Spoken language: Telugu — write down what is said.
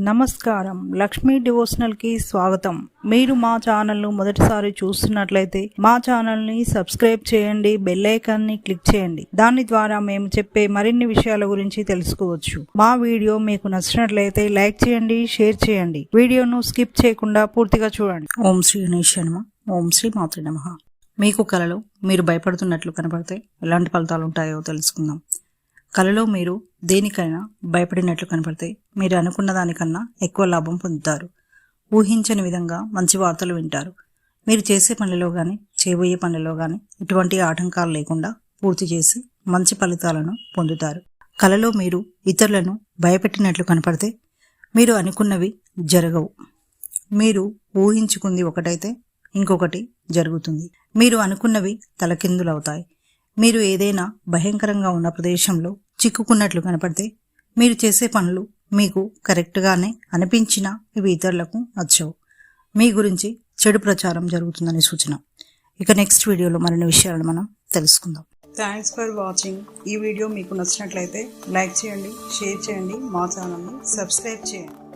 నమస్కారం, లక్ష్మీ డివోషనల్ కి స్వాగతం. మీరు మా ఛానల్ ను మొదటిసారి చూస్తున్నట్లయితే మా ఛానల్ ని సబ్స్క్రైబ్ చేయండి, బెల్ ఐకాన్ ని క్లిక్ చేయండి. దాని ద్వారా మేము చెప్పే మరిన్ని విషయాల గురించి తెలుసుకోవచ్చు. మా వీడియో మీకు నచ్చినట్లయితే లైక్ చేయండి, షేర్ చేయండి. వీడియోను స్కిప్ చేయకుండా పూర్తిగా చూడండి. ఓం శ్రీ గణేశాయ నమః. ఓం శ్రీ మాత్రే నమః. మీకు కలలో మీరు భయపడుతున్నట్లు కనబడితే ఎలాంటి ఫలితాలు ఉంటాయో తెలుసుకుందాం. కలలో మీరు దేనికైనా భయపడినట్లు కనపడితే మీరు అనుకున్న దానికన్నా ఎక్కువ లాభం పొందుతారు. ఊహించని విధంగా మంచి వార్తలు వింటారు. మీరు చేసే పనిలో కానీ చేయబోయే పనిలో కానీ ఎటువంటి ఆటంకాలు లేకుండా పూర్తి చేసి మంచి ఫలితాలను పొందుతారు. కలలో మీరు ఇతరులను భయపెట్టినట్లు కనపడితే మీరు అనుకున్నవి జరగవు. మీరు ఊహించుకుంది ఒకటైతే ఇంకొకటి జరుగుతుంది. మీరు అనుకున్నవి తలకిందులవుతాయి. మీరు ఏదైనా భయంకరంగా ఉన్న ప్రదేశంలో చిక్కుకున్నట్లు కనపడితే మీరు చేసే పనులు మీకు కరెక్ట్గానే అనిపించినా ఇవి ఇతరులకు నచ్చవు. మీ గురించి చెడు ప్రచారం జరుగుతుందని సూచన. ఇక నెక్స్ట్ వీడియోలో మరిన్ని విషయాలను మనం తెలుసుకుందాం. Thanks for watching. ఈ వీడియో మీకు నచ్చినట్లయితే లైక్ చేయండి, షేర్ చేయండి, మా ఛానల్ని సబ్స్క్రైబ్ చేయండి.